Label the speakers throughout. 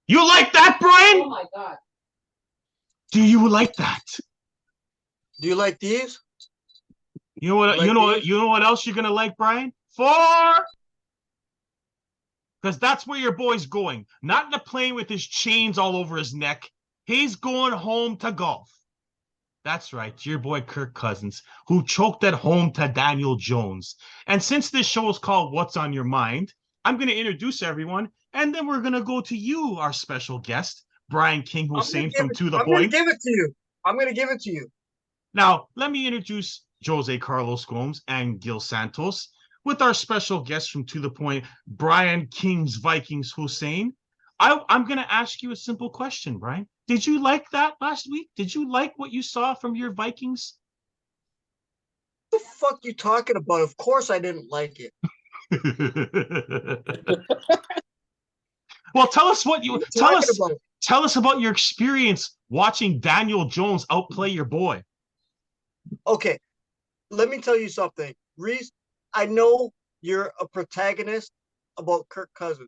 Speaker 1: You like that, Brian?
Speaker 2: Oh my God.
Speaker 1: Do you like that?
Speaker 3: Do you like these?
Speaker 1: You know what?
Speaker 3: You like these?
Speaker 1: You know what else you're gonna like, Brian? Because that's where your boy's going. Not into playing with his chains all over his neck. He's going home to golf. That's right, your boy Kirk Cousins, who choked at home to Daniel Jones. And since this show is called What's on Your Mind, I'm going to introduce everyone, and then we're going to go to you, our special guest, Brian King Hosein from To the
Speaker 3: I'm gonna
Speaker 1: Point.
Speaker 3: give it to you. I'm gonna give it to you.
Speaker 1: Now, let me introduce Jose Carlos Gomes and Gil Santos with our special guest from To the Point, Brian King's Vikings Hussein. I'm going to ask you a simple question, Brian. Did you like that last week? Did you like what you saw from your Vikings?
Speaker 3: What the fuck you talking about? Of course I didn't like it.
Speaker 1: Well, tell us what
Speaker 3: What are
Speaker 1: you
Speaker 3: you talking about?
Speaker 1: tell us about your experience watching Daniel Jones outplay your boy.
Speaker 3: Okay, let me tell you something. Reese, I know you're a protagonist about Kirk Cousins.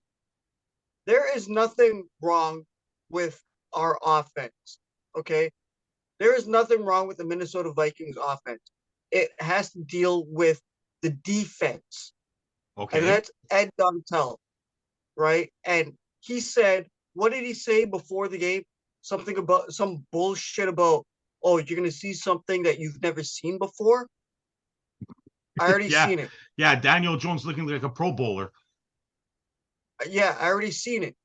Speaker 3: There is nothing wrong with our offense. Okay? There is nothing wrong with the Minnesota Vikings offense. It has to deal with the defense. And
Speaker 1: Okay.
Speaker 3: that's Ed Dontel, right? And he said, what did he say before the game? Something about some bullshit about, oh, you're gonna see something that you've never seen before. I already
Speaker 1: Yeah.
Speaker 3: seen it.
Speaker 1: Yeah, Daniel Jones looking like a pro bowler.
Speaker 3: Yeah, I already seen it.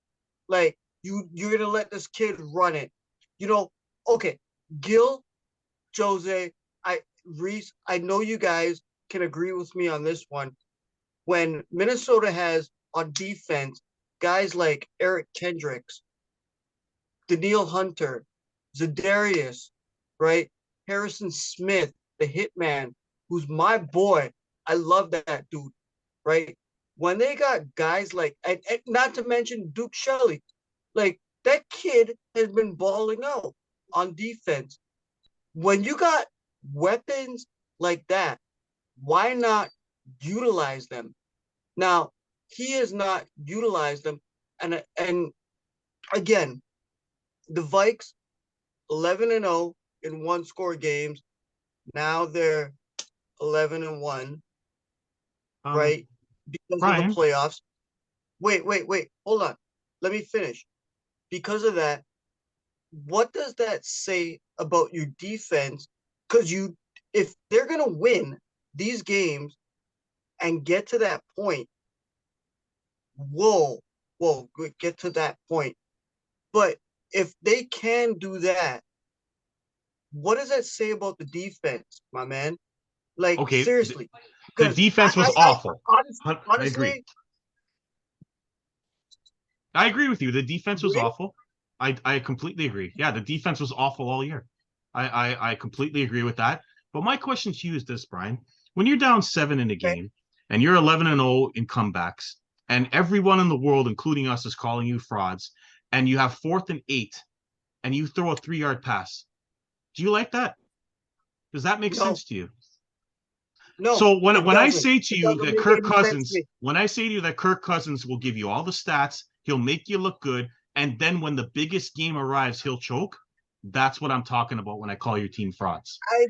Speaker 3: Like you're gonna let this kid run it. You know, okay, Gil, Jose, Reese, I know you guys can agree with me on this one. When Minnesota has on defense guys like Eric Kendricks, Daniil Hunter, Zadarius, right? Harrison Smith, the hitman, who's my boy. I love that dude, right? When they got guys like, and not to mention Duke Shelley, like that kid has been balling out on defense. When you got weapons like that, why not utilize them? Now, he has not utilized them. And again, the Vikes 11-0 in one score games. Now they're 11-1,
Speaker 1: Um,
Speaker 3: right? Because of the
Speaker 1: Brian.
Speaker 3: playoffs. Wait. Hold on. Let me finish. Because of that, what does that say about your defense? Because if they're gonna win these games and get to that point, whoa, get to that point. But if they can do that, what does that say about the defense, my man? Like
Speaker 1: Okay,
Speaker 3: seriously,
Speaker 1: the
Speaker 3: because
Speaker 1: defense was
Speaker 3: I
Speaker 1: awful. I agree.
Speaker 3: honestly
Speaker 1: I agree with you. The defense was
Speaker 3: agree.
Speaker 1: awful. I completely agree. Yeah, the defense was awful all year. I completely agree with that. But my question to you is this, Brian. When you're down 7 in a
Speaker 3: Okay,
Speaker 1: game and you're 11-0 in comebacks, and everyone in the world, including us, is calling you frauds, and you have 4th and 8, and you throw a 3-yard pass, do you like that? Does that make
Speaker 3: no,
Speaker 1: sense to you?
Speaker 3: no,
Speaker 1: So when
Speaker 3: it
Speaker 1: when I
Speaker 3: doesn't.
Speaker 1: say to
Speaker 3: It
Speaker 1: you
Speaker 3: doesn't
Speaker 1: that
Speaker 3: make
Speaker 1: Kirk
Speaker 3: any sense to
Speaker 1: Cousins,
Speaker 3: me.
Speaker 1: when I say to you that Kirk Cousins will give you all the stats, he'll make you look good, and then when the biggest game arrives, he'll choke. That's what I'm talking about when I call your team frauds.
Speaker 3: I,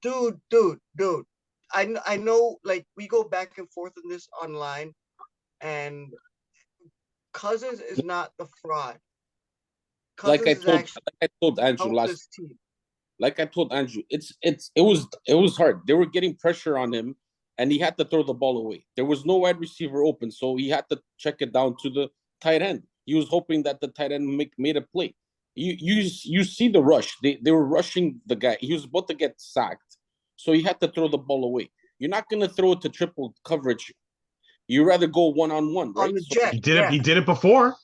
Speaker 3: dude. I know. Like we go back and forth in this online, and Cousins is not the fraud. Cousins is actually
Speaker 2: Like I told Andrew
Speaker 3: helped
Speaker 2: last
Speaker 3: this team.
Speaker 2: like I told Andrew, it was hard. They were getting pressure on him, and he had to throw the ball away. There was no wide receiver open, so he had to check it down to the tight end. He was hoping that the tight end made a play. You see the rush. They were rushing the guy. He was about to get sacked, so he had to throw the ball away. You're not gonna throw it to triple coverage. You rather go 1-on-1,
Speaker 3: On
Speaker 2: right?
Speaker 3: the
Speaker 2: So
Speaker 3: jet,
Speaker 1: He did it.
Speaker 3: yeah.
Speaker 1: He did it before.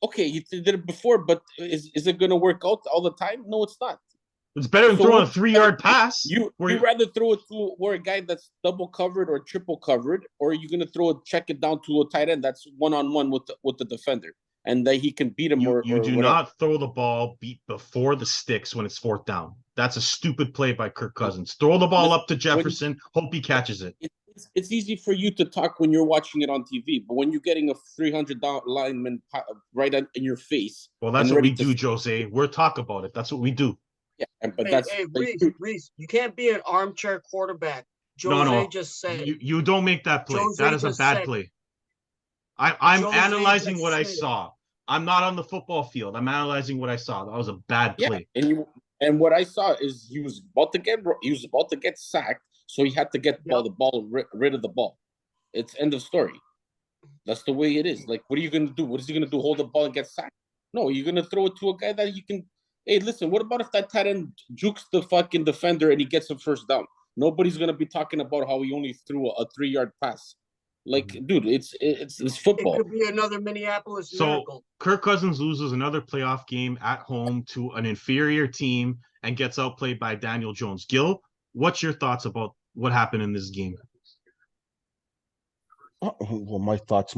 Speaker 2: okay, he did it before, but is it gonna work out all the time? No, it's not.
Speaker 1: It's better than
Speaker 2: So
Speaker 1: throwing
Speaker 2: what
Speaker 1: a
Speaker 2: would you rather
Speaker 1: 3-yard
Speaker 2: do?
Speaker 1: pass.
Speaker 2: You rather throw it to where a guy that's double covered or triple covered, or you're gonna check it down to a tight end that's 1-on-1 with the defender, and that he can beat him
Speaker 1: You
Speaker 2: or
Speaker 1: do
Speaker 2: whatever.
Speaker 1: not throw the ball beat before the sticks when it's 4th down. That's a stupid play by Kirk Cousins. Throw the ball
Speaker 2: Listen,
Speaker 1: up to
Speaker 2: when
Speaker 1: Jefferson. Hope he catches it.
Speaker 2: it's easy for you to talk when you're watching it on TV, but when you're getting a 300 lineman right in your face,
Speaker 1: Well, that's
Speaker 2: and
Speaker 1: what we
Speaker 2: ready
Speaker 1: do,
Speaker 2: to,
Speaker 1: Jose. We're talk about it. That's what we do.
Speaker 2: yeah, but
Speaker 3: Hey,
Speaker 2: that's
Speaker 3: hey, Reese, you can't be an armchair quarterback.
Speaker 1: No,
Speaker 3: Jose
Speaker 1: no,
Speaker 3: just said it.
Speaker 1: you don't make that play. That
Speaker 3: Jose
Speaker 1: is a
Speaker 3: just
Speaker 1: bad
Speaker 3: said it.
Speaker 1: play. I'm
Speaker 3: Jose
Speaker 1: analyzing
Speaker 3: just
Speaker 1: what I
Speaker 3: said it.
Speaker 1: saw. I'm not on the football field. I'm analyzing what I saw. That was a bad
Speaker 2: yeah,
Speaker 1: play.
Speaker 2: and what I saw is he was about to get sacked, so he had to get
Speaker 3: Yep.
Speaker 2: the ball rid of the ball. It's end of story. That's the way it is. Like, what are you gonna do? What is he gonna do? Hold the ball and get sacked? No, you're gonna throw it to a guy that you can. Hey, listen, what about if that tight end jukes the fucking defender and he gets a first down? Nobody's gonna be talking about how he only threw a 3-yard pass. Like, dude, it's
Speaker 3: It
Speaker 2: football.
Speaker 3: could be another Minneapolis
Speaker 1: So
Speaker 3: miracle.
Speaker 1: Kirk Cousins loses another playoff game at home to an inferior team and gets outplayed by Daniel Jones. Gil, what's your thoughts about what happened in this game?
Speaker 4: Well, my thoughts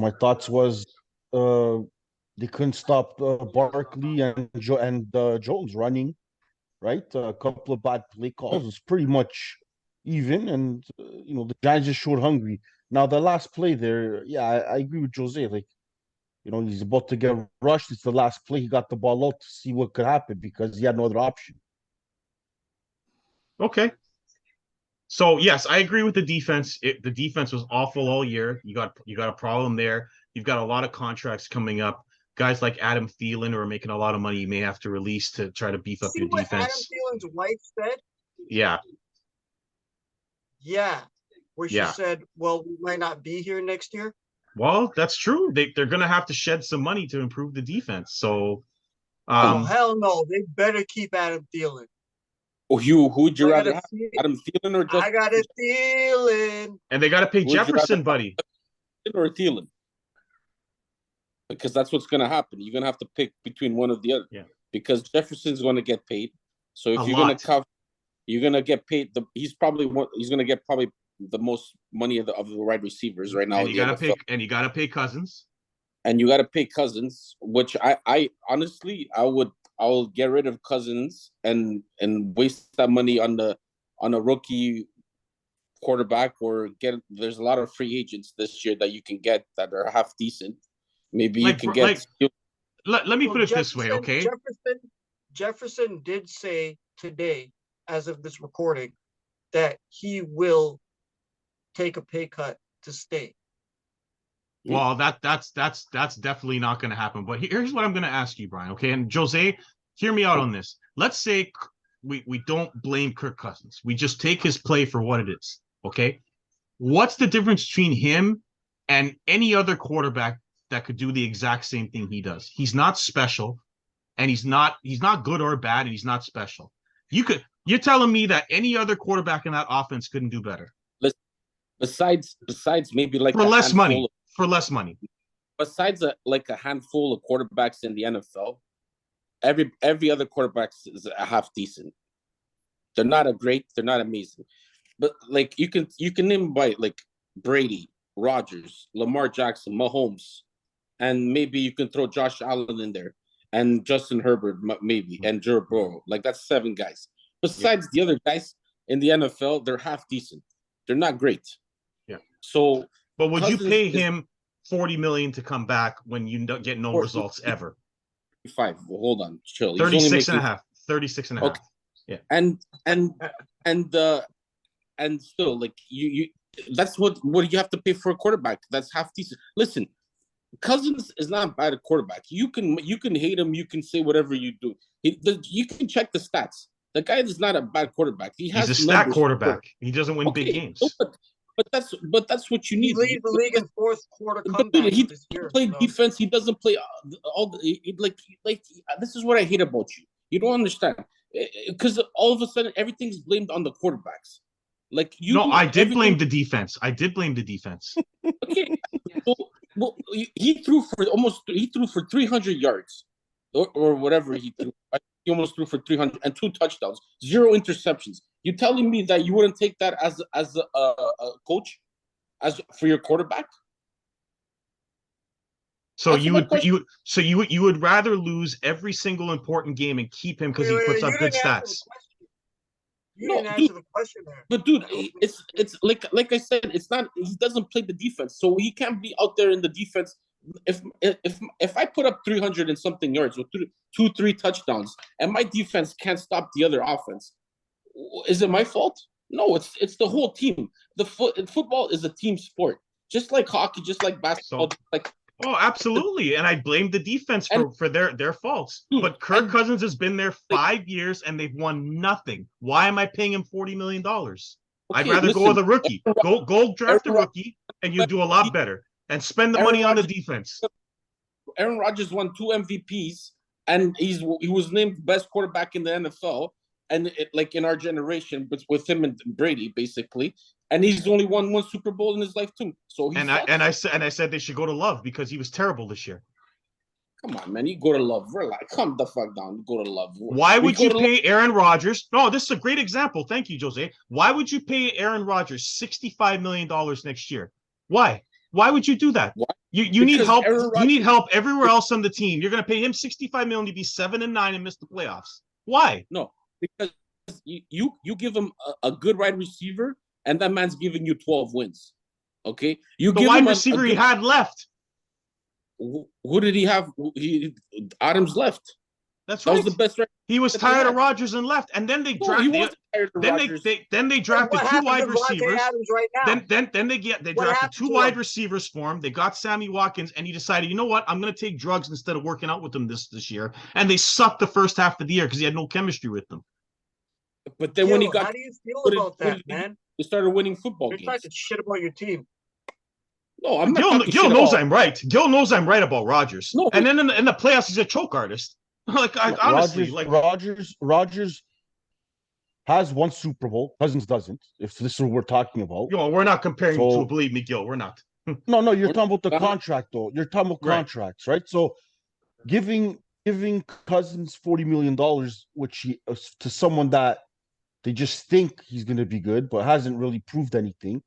Speaker 4: was they couldn't stop Barkley and Jones running, right? A couple of bad play calls. It's pretty much even, and the Giants just showed hungry. Now the last play there, yeah, I agree with Jose. Like, he's about to get rushed. It's the last play. He got the ball out to see what could happen because he had no other option.
Speaker 1: Okay. So yes, I agree with the defense. The defense was awful all year. You got a problem there. You've got a lot of contracts coming up. Guys like Adam Thielen who are making a lot of money, you may have to release to try to beef up
Speaker 3: See
Speaker 1: your
Speaker 3: what Adam
Speaker 1: defense.
Speaker 3: Thielen's wife said?
Speaker 1: Yeah.
Speaker 3: Yeah. Where she
Speaker 1: Yeah.
Speaker 3: said, well, we might not be here next year.
Speaker 1: Well, that's true. They're going to have to shed some money to improve the defense. So,
Speaker 3: Oh, hell no. They better keep Adam Thielen.
Speaker 2: Oh, who'd you
Speaker 3: I
Speaker 2: rather
Speaker 3: gotta
Speaker 2: have,
Speaker 3: see it.
Speaker 2: Adam Thielen or
Speaker 3: I
Speaker 2: Justin?
Speaker 3: got a Thielen.
Speaker 1: and they got to pay
Speaker 2: Would you rather
Speaker 1: Jefferson,
Speaker 2: have
Speaker 1: buddy.
Speaker 2: Or Thielen? Because that's what's going to happen. You're going to have to pick between one or the other.
Speaker 1: Yeah.
Speaker 2: Because Jefferson's going to get paid. So if
Speaker 1: A
Speaker 2: you're going
Speaker 1: lot.
Speaker 2: to cover, you're going to get paid. He's going to get probably the most money of the wide receivers right now.
Speaker 1: And you got to pay Cousins.
Speaker 2: And you got to pay Cousins, which I honestly I'll get rid of Cousins and waste that money on a rookie quarterback, or there's a lot of free agents this year that you can get that are half decent. Maybe you can get.
Speaker 1: Let me put it this way, okay?
Speaker 3: Jefferson did say today, as of this recording, that he will take a pay cut to stay.
Speaker 1: Well, that's definitely not going to happen. But here's what I'm going to ask you, Brian. Okay, and Jose, hear me out on this. Let's say we don't blame Kirk Cousins. We just take his play for what it is. Okay, what's the difference between him and any other quarterback that could do the exact same thing he does? He's not special, and he's not good or bad, and he's not special. You're telling me that any other quarterback in that offense couldn't do better?
Speaker 2: Besides maybe like
Speaker 1: for less money. For less money.
Speaker 2: Besides like a handful of quarterbacks in the NFL, every other quarterback is a half decent. They're not they're not amazing. But like you can name by like Brady, Rodgers, Lamar Jackson, Mahomes, and maybe you can throw Josh Allen in there and Justin Herbert maybe and Joe Burrow. Like that's 7 guys. Besides the other guys in the NFL, they're half decent. They're not great.
Speaker 1: Yeah.
Speaker 2: So,
Speaker 1: but would you pay him $40 million to come back when you don't get no results ever?
Speaker 2: 5. Well, hold on, chill.
Speaker 1: 36 and a half. 36 and a half.
Speaker 2: Okay.
Speaker 1: Yeah.
Speaker 2: And still, like you that's what you have to pay for a quarterback. That's half decent. Listen, Cousins is not bad at quarterback. You can hate him. You can say whatever you do. You can check the stats. The guy is not a bad quarterback. He's a
Speaker 1: stat quarterback. He doesn't win big games.
Speaker 2: No, but that's what you need.
Speaker 3: He leads the league in fourth quarter comeback.
Speaker 2: Dude, he doesn't play defense. He doesn't play like this is what I hate about you. You don't understand because all of a sudden everything's blamed on the quarterbacks. Like you.
Speaker 1: No, I did blame the defense. Okay. Well,
Speaker 2: he threw for 300 yards or whatever he threw. He almost threw for 300 and 2 touchdowns, 0 interceptions. You telling me that you wouldn't take that as a coach, as for your quarterback?
Speaker 1: So you would rather lose every single important game and keep him because he puts up good stats.
Speaker 3: You
Speaker 2: No,
Speaker 3: didn't
Speaker 2: dude.
Speaker 3: answer the question there.
Speaker 2: But dude,
Speaker 3: I don't
Speaker 2: it's like I said, it's not. He doesn't play the defense, so he can't be out there in the defense. If I put up 300 and something yards with two, 3 touchdowns, and my defense can't stop the other offense, is it my fault? No, it's the whole team. Football is a team sport, just like hockey, just like basketball, like.
Speaker 1: Oh, absolutely. And I blame the defense for their faults.
Speaker 2: Dude,
Speaker 1: But Kirk Cousins has been there 5 years and they've won nothing. Why am I paying him $40 million? I'd rather go with a rookie. Go draft a rookie and you'll do a lot better. And spend the money on the defense.
Speaker 2: Aaron Rodgers won 2 MVPs and he was named best quarterback in the NFL. And like in our generation, but with him and Brady, basically, and he's only won 1 Super Bowl in his life too. So
Speaker 1: I said they should go to Love because he was terrible this year.
Speaker 2: Come on, man, you go to Love. Relax, calm the fuck down. You go to Love.
Speaker 1: Why would you pay Aaron Rodgers? No, this is a great example. Thank you, Jose. Why would you pay Aaron Rodgers $65 million next year? Why? Why would you do that?
Speaker 2: Why?
Speaker 1: You need help. You need help everywhere else on the team. You're going to pay him $65 million to be 7-9 and miss the playoffs. Why?
Speaker 2: No. Because you give him a good wide receiver, and that man's giving you 12 wins. Okay,
Speaker 1: the wide receiver he had left.
Speaker 2: Who did he have? Adams left.
Speaker 1: That's right.
Speaker 2: That was the best.
Speaker 1: He was tired of Rodgers and left, and then they drafted. Then they drafted 2 wide receivers.
Speaker 3: Right now?
Speaker 1: Then they drafted 2 wide receivers for him. They got Sammy Watkins, and he decided, you know what? I'm going to take drugs instead of working out with them this year. And they sucked the first half of the year because he had no chemistry with them.
Speaker 2: But then when he got,
Speaker 3: how do you feel about that, man?
Speaker 2: They started winning football games.
Speaker 3: You're talking shit about your team.
Speaker 2: No, I'm not.
Speaker 1: Gil knows I'm right. Gil knows I'm right about Rodgers.
Speaker 2: No,
Speaker 1: and then in the playoffs, he's a choke artist. Honestly,
Speaker 4: Rodgers has 1 Super Bowl. Cousins doesn't. If this is what we're talking about,
Speaker 1: we're not comparing to. Believe me, Gil, we're not.
Speaker 4: No, you're talking about the contract, though. You're talking about contracts, right? So, giving Cousins $40 million, which to someone that they just think he's going to be good, but hasn't really proved anything.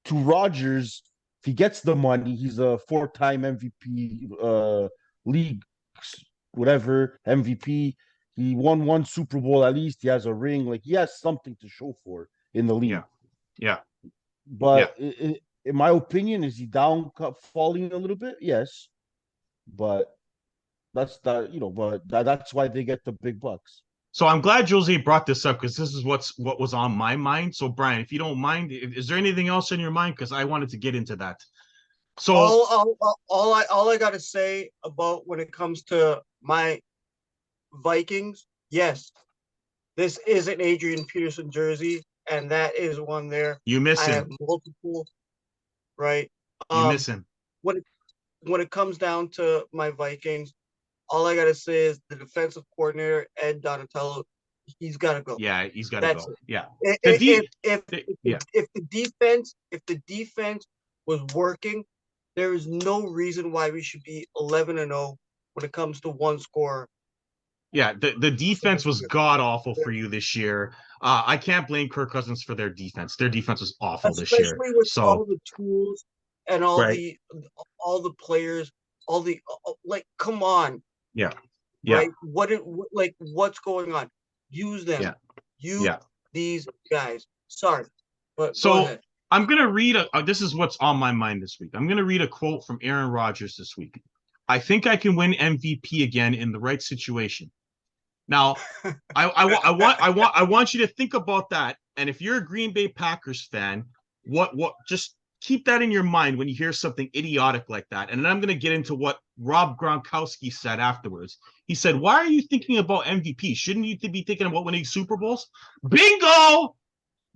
Speaker 4: To Rodgers, if he gets the money, he's a 4-time MVP, league, whatever, MVP. He won 1 Super Bowl at least. He has a ring. Like, he has something to show for in the league.
Speaker 1: Yeah.
Speaker 4: But in my opinion, is he falling a little bit? Yes. But that's why they get the big bucks.
Speaker 1: So I'm glad Jose brought this up because this is what was on my mind. So Brian, if you don't mind, is there anything else in your mind? Because I wanted to get into that. So
Speaker 3: all I gotta say about when it comes to my Vikings, yes, this is an Adrian Peterson jersey, and that is one there.
Speaker 1: You miss him.
Speaker 3: I have multiple, right?
Speaker 1: You miss him.
Speaker 3: When it comes down to my Vikings, all I gotta say is the defensive coordinator Ed Donatello, he's gotta go.
Speaker 1: Yeah, he's gotta go. Yeah.
Speaker 3: If the defense was working, there is no reason why we should be 11-0 when it comes to 1 score.
Speaker 1: Yeah, the defense was god awful for you this year. I can't blame Kirk Cousins for their defense. Their defense was awful this year.
Speaker 3: Especially with all the tools and all the players, come on.
Speaker 1: Yeah.
Speaker 3: Right? What's going on? Use them. These guys. Sorry. But
Speaker 1: so I'm going to read this is what's on my mind this week. I'm going to read a quote from Aaron Rodgers this week. I think I can win MVP again in the right situation. Now, I want you to think about that. And if you're a Green Bay Packers fan, what just keep that in your mind when you hear something idiotic like that. And then I'm going to get into what Rob Gronkowski said afterwards. He said, "Why are you thinking about MVP? Shouldn't you be thinking about winning Super Bowls?" Bingo!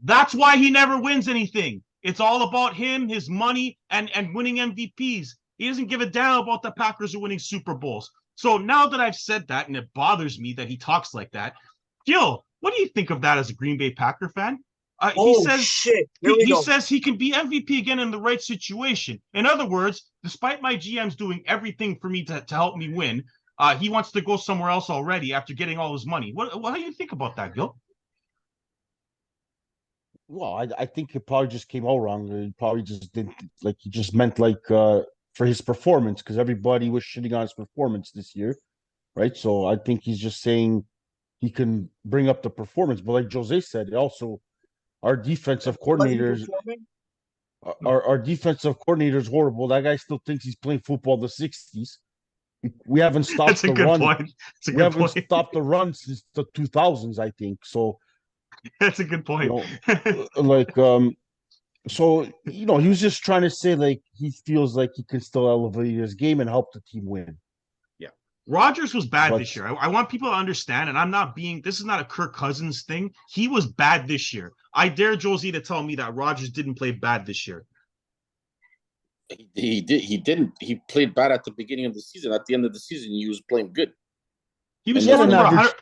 Speaker 1: That's why he never wins anything. It's all about him, his money, and winning MVPs. He doesn't give a damn about the Packers are winning Super Bowls. So now that I've said that, and it bothers me that he talks like that, Gil, what do you think of that as a Green Bay Packer fan? He says he can be MVP again in the right situation. In other words, despite my GMs doing everything for me to help me win, he wants to go somewhere else already after getting all his money. What do you think about that, Gil?
Speaker 4: Well, I think it probably just came all wrong. He probably just didn't he just meant for his performance, because everybody was shitting on his performance this year, right? So I think he's just saying he can bring up the performance. But like Jose said, also our defensive coordinators, our defensive coordinator is horrible. That guy still thinks he's playing football in the '60s. We haven't
Speaker 1: That's
Speaker 4: stopped
Speaker 1: a
Speaker 4: the
Speaker 1: good
Speaker 4: run.
Speaker 1: point. That's a
Speaker 4: We
Speaker 1: good
Speaker 4: haven't
Speaker 1: point.
Speaker 4: stopped the run since the 2000s, I think. So,
Speaker 1: That's a good point.
Speaker 4: like, so he was just trying to say like he feels like he can still elevate his game and help the team win.
Speaker 1: Yeah. Rodgers was bad
Speaker 4: But-
Speaker 1: this year. I want people to understand, and this is not a Kirk Cousins thing. He was bad this year. I dare Josie to tell me that Rodgers didn't play bad this year.
Speaker 2: He didn't. He played bad at the beginning of the season. At the end of the season, he was playing good.
Speaker 1: He was
Speaker 2: And
Speaker 1: throwing
Speaker 2: then
Speaker 1: for
Speaker 4: average-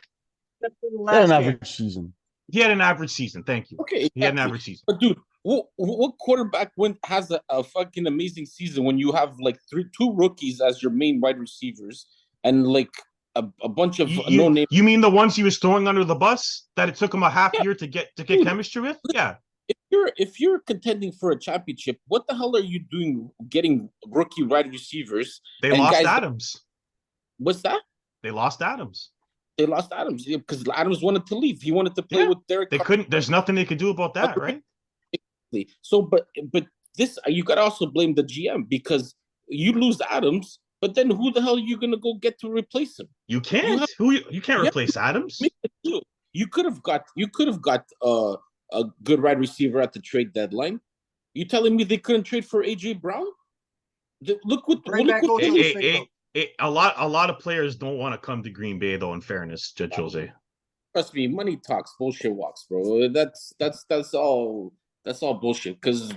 Speaker 1: 100.
Speaker 4: He had an average season.
Speaker 1: He had an average season. Thank you.
Speaker 2: Okay,
Speaker 1: He had an
Speaker 2: exactly.
Speaker 1: average season.
Speaker 2: But dude, what quarterback has a fucking amazing season when you have like two rookies as your main wide receivers and like a bunch of no name?
Speaker 1: You mean the ones he was throwing under the bus that it took him a half year to get
Speaker 2: Dude,
Speaker 1: chemistry with? Yeah.
Speaker 2: If you're contending for a championship, what the hell are you doing getting rookie wide receivers?
Speaker 1: They
Speaker 2: and
Speaker 1: lost
Speaker 2: guys
Speaker 1: Adams.
Speaker 2: What's that?
Speaker 1: They lost Adams.
Speaker 2: They lost Adams because Adams wanted to leave. He wanted to play with Derek.
Speaker 1: They couldn't. There's nothing they could do about that, right?
Speaker 2: So, but this you got to also blame the GM because you lose Adams, but then who the hell are you gonna go get to replace him?
Speaker 1: You can't. You can't replace Adams.
Speaker 2: You could have got a good wide receiver at the trade deadline. You telling me they couldn't trade for AJ Brown?
Speaker 1: A lot of players don't want to come to Green Bay though. In fairness, Judge Jose.
Speaker 2: Trust me, money talks, bullshit walks, bro. That's all bullshit. Because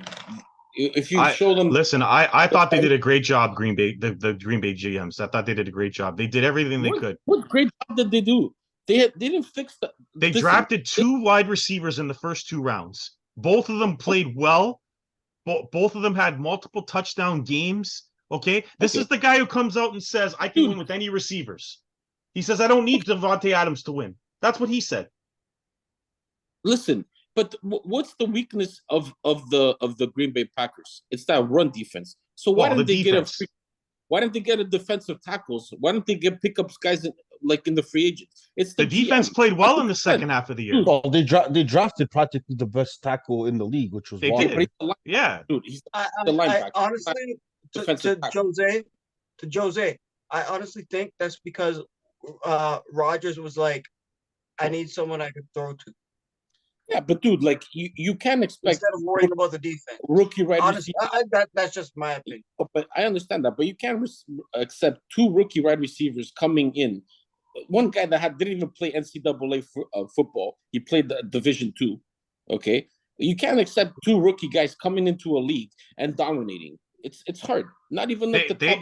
Speaker 2: if you show them,
Speaker 1: listen, I thought they did a great job. Green Bay, the Green Bay GMs. I thought they did a great job. They did everything they could.
Speaker 2: What great job did they do? They didn't fix that.
Speaker 1: They drafted two wide receivers in the first 2 rounds. Both of them played well. Both of them had multiple touchdown games. Okay, this is the guy who comes out and says, "I can win with any receivers." He says, "I don't need Devontae Adams to win." That's what he said.
Speaker 2: Listen, but what's the weakness of the Green Bay Packers? It's that run defense. So why didn't they get a defensive tackles? Why don't they get pickups guys in the free agents? It's
Speaker 1: the defense played well in the second half of the year.
Speaker 4: Well, they drafted practically the best tackle in the league, which was
Speaker 1: Waller. Yeah,
Speaker 2: dude, he's
Speaker 3: the linebacker. Honestly, to Jose, I honestly think that's because Rodgers was like, I need someone I could throw to.
Speaker 2: Yeah, but dude, like you can't expect
Speaker 3: instead of worrying about the defense.
Speaker 2: Rookie wide
Speaker 3: Honestly, that's just my opinion.
Speaker 2: But I understand that. But you can't accept 2 rookie wide receivers coming in. One guy that didn't even play NCAA football. He played the Division II. Okay, you can't accept 2 rookie guys coming into a league and dominating. It's hard. Not even like top.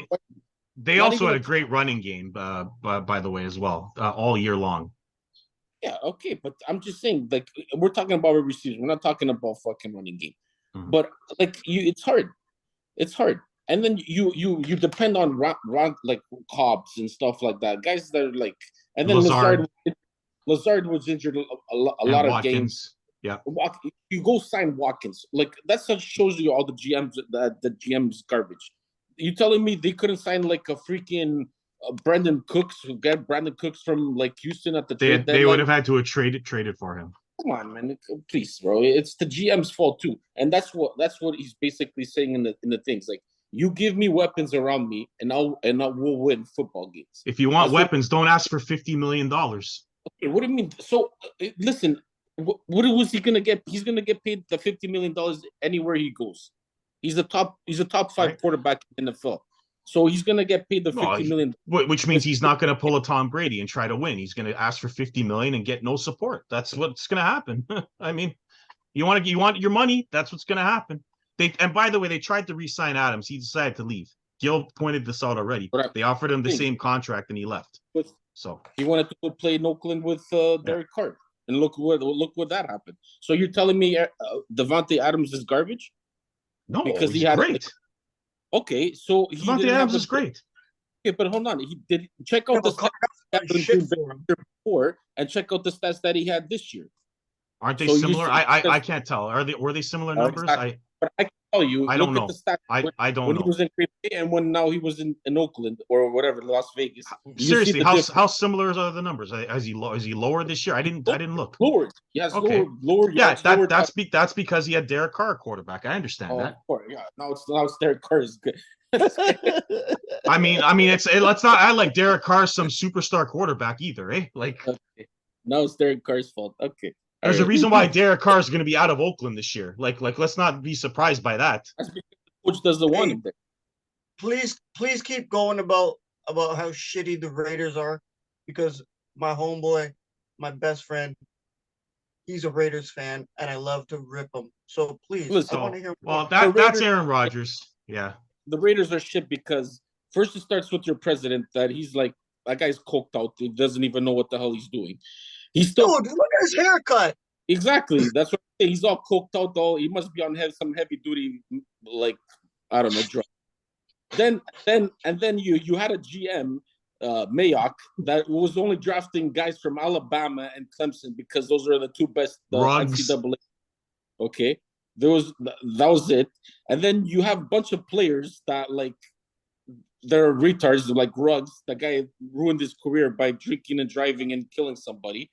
Speaker 1: They also had a great running game, by the way, as well, all year long.
Speaker 2: Yeah, okay, but I'm just saying, like, we're talking about a receiver. We're not talking about fucking running game. Mm-hmm. But like, it's hard. It's hard. And then you depend on like Cobbs and stuff like that. Guys that are like, and then Lazard was injured a lot of games.
Speaker 1: Yeah,
Speaker 2: you go sign Watkins. Like that shows you all the GM's garbage. You telling me they couldn't sign like a freaking Brandon Cooks, who got Brandon Cooks from like Houston at the trade deadline?
Speaker 1: They would have had to have traded for him.
Speaker 2: Come on, man, please, bro. It's the GM's fault too, and that's what he's basically saying in the things. Like, you give me weapons around me, and I will win football games.
Speaker 1: If you want weapons, don't ask for $50 million.
Speaker 2: Okay, what do you mean? So listen, what was he gonna get? He's gonna get paid the $50 million anywhere he goes. He's a top 5 quarterback in the NFL. So he's going to get paid the $50 million.
Speaker 1: Which means he's not going to pull a Tom Brady and try to win. He's going to ask for $50 million and get no support. That's what's going to happen. I mean, you want your money. That's what's going to happen. And by the way, they tried to re-sign Adams. He decided to leave. Gil pointed this out already. They offered him the same contract and he left. So
Speaker 2: he wanted to go play in Oakland with Derek Carr. And look what that happened. So you're telling me Devontae Adams is garbage?
Speaker 1: No, because he had great.
Speaker 2: Okay, so
Speaker 1: Devontae Adams is great.
Speaker 2: Okay, but hold on. He did check out the stats before and check out the stats that he had this year.
Speaker 1: Aren't they similar? I can't tell. Were they similar numbers?
Speaker 2: Exactly. But tell you.
Speaker 1: I
Speaker 2: Look
Speaker 1: don't
Speaker 2: at the
Speaker 1: know.
Speaker 2: stats
Speaker 1: I don't
Speaker 2: when he
Speaker 1: know.
Speaker 2: was in Green Bay and when now he was in Oakland or whatever, Las Vegas. You see
Speaker 1: Seriously,
Speaker 2: the
Speaker 1: how
Speaker 2: difference.
Speaker 1: similar are the numbers? Is he lower this year? I didn't look.
Speaker 2: Lower. Yes,
Speaker 1: Okay.
Speaker 2: lower
Speaker 1: Yeah,
Speaker 2: yards, lower touch.
Speaker 1: that's because he had Derek Carr quarterback. I understand
Speaker 2: Oh,
Speaker 1: that.
Speaker 2: of course, yeah. Now it's Derek Carr is good.
Speaker 1: I mean, let's not act like Derek Carr's some superstar quarterback either, eh? Like,
Speaker 2: Okay. Now it's Derek Carr's fault. Okay. All
Speaker 1: there's a
Speaker 2: right.
Speaker 1: reason why Derek Carr is going to be out of Oakland this year. Like, let's not be surprised by that.
Speaker 2: That's because the coach doesn't want him there.
Speaker 3: Please keep going about how shitty the Raiders are, because my homeboy, my best friend, he's a Raiders fan, and I love to rip him. So please, I
Speaker 2: Listen,
Speaker 3: want to hear
Speaker 1: Well,
Speaker 3: more.
Speaker 2: the
Speaker 1: that's
Speaker 2: Raiders,
Speaker 1: Aaron Rodgers. Yeah.
Speaker 2: the Raiders are shit because first it starts with your president that he's like that guy's coked out. He doesn't even know what the hell he's doing. He's still
Speaker 3: Dude, look at his haircut.
Speaker 2: exactly. That's what I say. He's all coked out. All he must be on some heavy duty, like I don't know, drug. Then you had a GM, Mayock, that was only drafting guys from Alabama and Clemson because those are the two best
Speaker 1: Ruggs.
Speaker 2: NCAA. Okay, that was it. And then you have a bunch of players that like they're retards, like Ruggs. That guy ruined his career by drinking and driving and killing somebody.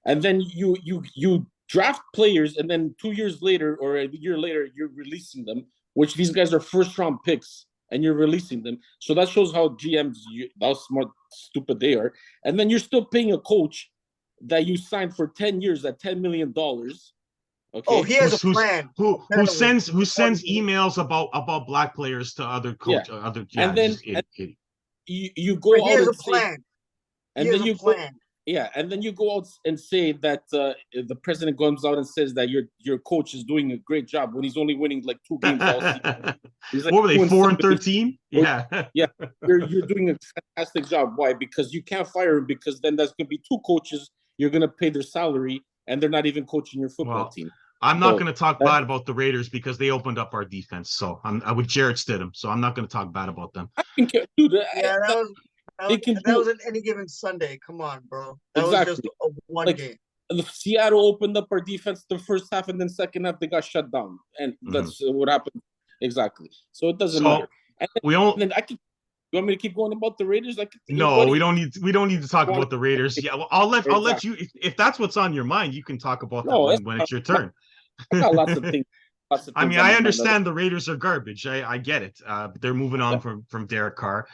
Speaker 2: And then you draft players, and then 2 years later or a year later, you're releasing them, which these guys are first round picks, and you're releasing them. So that shows how GMs, how smart, stupid they are. And then you're still paying a coach that you signed for 10 years at $10 million. Okay.
Speaker 3: Oh, he has a plan.
Speaker 1: Who sends emails about black players to other coach other
Speaker 2: and then you go
Speaker 3: But he
Speaker 2: out
Speaker 3: has a
Speaker 2: and say,
Speaker 3: plan.
Speaker 2: and
Speaker 3: He has
Speaker 2: then
Speaker 3: a
Speaker 2: you go,
Speaker 3: plan.
Speaker 2: yeah, and then you go out and say that the president comes out and says that your coach is doing a great job when he's only winning like 2 games all season. He's like,
Speaker 1: what were they, 4-13? Yeah.
Speaker 2: Yeah, you're doing a fantastic job. Why? Because you can't fire him, because then there's gonna be 2 coaches. You're gonna pay their salary, and they're not even coaching your football team.
Speaker 1: I'm not going to talk bad about the Raiders because they opened up our defense. So I'm with Jarrett Stidham. So I'm not going to talk bad about them.
Speaker 2: I think, dude,
Speaker 3: that was an any given Sunday. Come on, bro. That
Speaker 2: exactly.
Speaker 3: was just a one game.
Speaker 2: Seattle opened up our defense the first half, and then second half they got shut down, and that's what happened exactly. So it doesn't matter. And then you want me to keep going about the Raiders?
Speaker 1: No, we don't need to talk about the Raiders. Yeah, well, I'll let you, if that's what's on your mind, you can talk about that when it's your turn.
Speaker 2: I got lots of things.
Speaker 1: I mean, I understand the Raiders are garbage. I get it. But they're moving on from Derek Carr.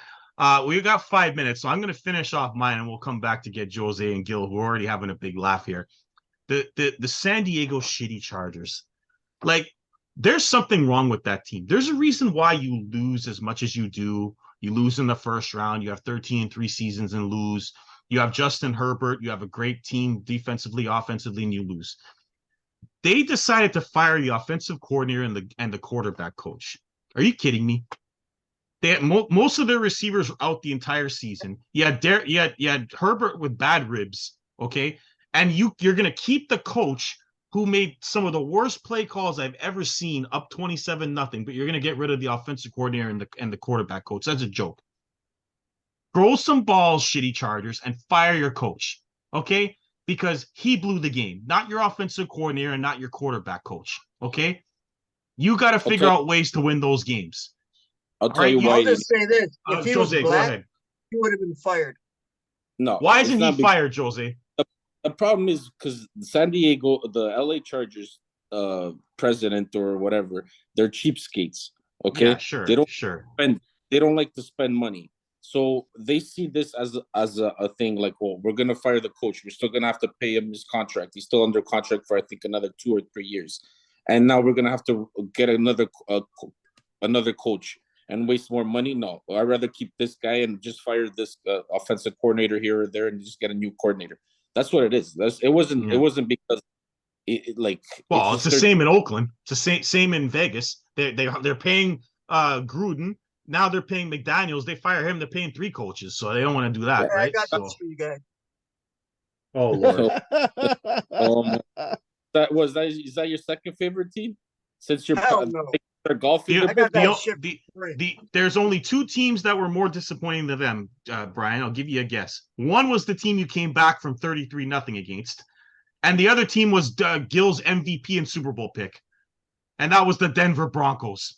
Speaker 1: We got 5 minutes, so I'm going to finish off mine, and we'll come back to get Jose and Gil, who are already having a big laugh here. The San Diego shitty Chargers. Like, there's something wrong with that team. There's a reason why you lose as much as you do. You lose in the first round. You have 13-3 seasons and lose. You have Justin Herbert. You have a great team defensively, offensively, and you lose. They decided to fire the offensive coordinator and the quarterback coach. Are you kidding me? They had most of their receivers were out the entire season. You had Herbert with bad ribs, okay? And you're going to keep the coach who made some of the worst play calls I've ever seen up 27-0, but you're going to get rid of the offensive coordinator and the quarterback coach. That's a joke. Throw some balls, shitty Chargers, and fire your coach, okay? Because he blew the game, not your offensive coordinator and not your quarterback coach, okay? You got to figure out ways to win those games.
Speaker 2: I'll tell you why.
Speaker 3: I'll just say this. If he was
Speaker 1: Jose,
Speaker 3: black,
Speaker 1: go ahead.
Speaker 3: he would have been fired.
Speaker 2: No.
Speaker 1: Why isn't he fired, Jose?
Speaker 2: The problem is because San Diego, the LA Chargers president or whatever, they're cheapskates. Okay,
Speaker 1: yeah, sure,
Speaker 2: they don't like to spend money, so they see this as a thing like, well, we're gonna fire the coach. We're still gonna have to pay him his contract. He's still under contract for I think another 2 or 3 years, and now we're gonna have to get another coach and waste more money. No, I'd rather keep this guy and just fire this offensive coordinator here or there and just get a new coordinator. That's what it is. It wasn't because
Speaker 1: it's the same in Oakland. It's the same in Vegas. They're paying Gruden. Now they're paying McDaniels. They fire him. They're paying 3 coaches, so they don't want to do that, right?
Speaker 3: I got that for you guys.
Speaker 1: Oh Lord.
Speaker 2: Is that your second favorite team? Since you're golfing,
Speaker 1: there's only 2 teams that were more disappointing than them, Brian. I'll give you a guess. One was the team you came back from 33-0 against, and the other team was Gil's MVP and Super Bowl pick. and that was the Denver Broncos.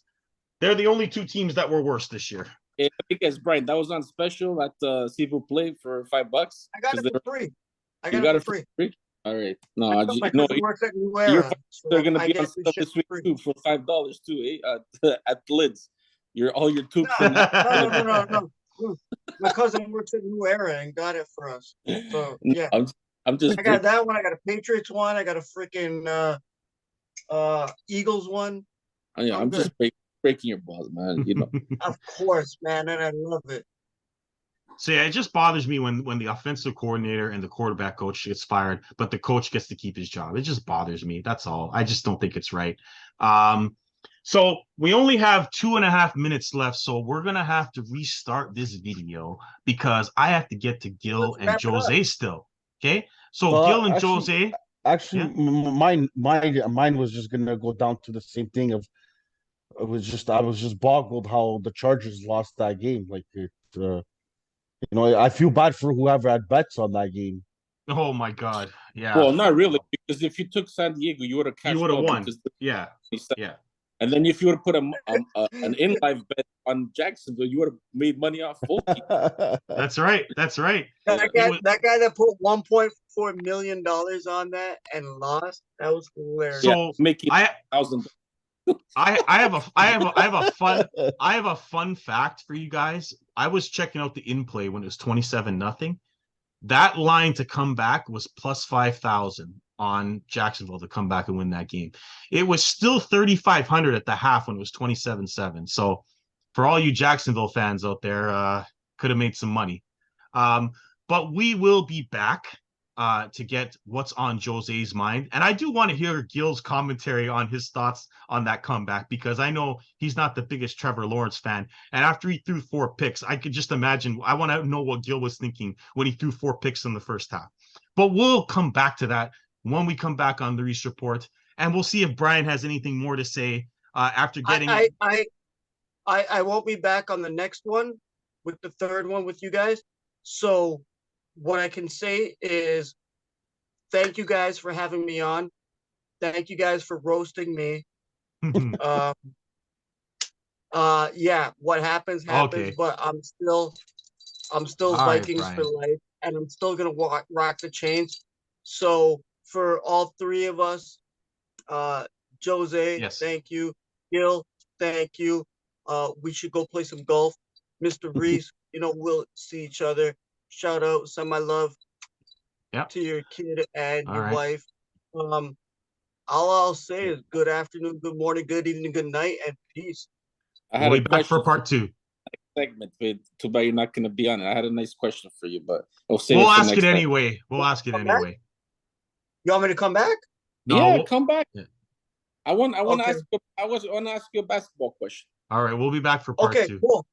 Speaker 1: They're the only two teams that were worse this year.
Speaker 2: I think it's Brian. That was on special at Seafood Play for $5.
Speaker 3: I got it for free. I
Speaker 2: You
Speaker 3: got
Speaker 2: got
Speaker 3: it
Speaker 2: it
Speaker 3: for
Speaker 2: for
Speaker 3: free.
Speaker 2: free. All right.
Speaker 3: I
Speaker 2: No,
Speaker 3: thought my
Speaker 2: no,
Speaker 3: cousin works at New
Speaker 2: your
Speaker 3: Era, so
Speaker 2: they're gonna
Speaker 3: I
Speaker 2: be
Speaker 3: get
Speaker 2: on
Speaker 3: this
Speaker 2: stuff
Speaker 3: shit
Speaker 2: this
Speaker 3: for
Speaker 2: week
Speaker 3: free.
Speaker 2: too for $5 too, at Lids. All your tubes and
Speaker 3: No. My cousin works at New Era and got it for us. So
Speaker 2: No,
Speaker 3: yeah,
Speaker 2: I'm just
Speaker 3: I got that one. I got a Patriots one. I got a freaking Eagles one.
Speaker 2: I'm just breaking your balls, man. You know.
Speaker 3: Of course, man, and I love it.
Speaker 1: So yeah, it just bothers me when the offensive coordinator and the quarterback coach gets fired, but the coach gets to keep his job. It just bothers me. That's all. I just don't think it's right. So we only have 2.5 minutes left, so we're gonna have to restart this video because I have to get to Gil
Speaker 3: Let's
Speaker 1: and
Speaker 3: wrap it up.
Speaker 1: Jose still. Okay, so Gil and Jose.
Speaker 4: Actually,
Speaker 1: Yeah.
Speaker 4: mine was just gonna go down to the same thing of I was just boggled how the Chargers lost that game. Like I feel bad for whoever had bets on that game.
Speaker 1: Oh my God. Yeah.
Speaker 2: Well, not really, because if you took San Diego, you would have cashed
Speaker 1: You would have
Speaker 2: out
Speaker 1: won.
Speaker 2: because
Speaker 1: Yeah. Yeah.
Speaker 2: and then if you would have put an in live bet on Jacksonville, you would have made money off both teams.
Speaker 1: That's right. That's right.
Speaker 3: That guy that put $1.4 million on that and lost. That was hilarious.
Speaker 1: So
Speaker 2: making
Speaker 1: $1,000. I have a fun fact for you guys. I was checking out the in-play when it was 27-0. That line to come back was plus 5,000 on Jacksonville to come back and win that game. It was still 3,500 at the half when it was 27-7. So for all you Jacksonville fans out there, could have made some money. But we will be back to get what's on Jose's mind. And I do want to hear Gil's commentary on his thoughts on that comeback, because I know he's not the biggest Trevor Lawrence fan. And after he threw 4 picks, I could just imagine, I want to know what Gil was thinking when he threw 4 picks in the first half. But we'll come back to that when we come back on the Reese Report. And we'll see if Brian has anything more to say after getting...
Speaker 3: I won't be back on the next one with the third one with you guys. So what I can say is thank you guys for having me on. Thank you guys for roasting me. Yeah, what happens,
Speaker 1: Okay.
Speaker 3: but I'm still
Speaker 1: All
Speaker 3: Vikings
Speaker 1: right,
Speaker 3: for life, and I'm still gonna rock the chains. So for all three of us, Jose,
Speaker 1: yes.
Speaker 3: Thank you. Gil, thank you. We should go play some golf. Mr. Reese, we'll see each other. Shout out, send my love to your kid and your wife. All I'll say is good afternoon, good morning, good evening, good night, and peace.
Speaker 1: We'll be back for part 2.
Speaker 2: Segment, but too bad you're not going to be on it. I had a nice question for you, but
Speaker 1: we'll ask it anyway. We'll ask it anyway.
Speaker 3: You want me to come back?
Speaker 2: Yeah, come back.
Speaker 1: Yeah.
Speaker 2: I want to ask you a basketball question.
Speaker 1: All right, we'll be back for part 2.
Speaker 3: Okay, cool.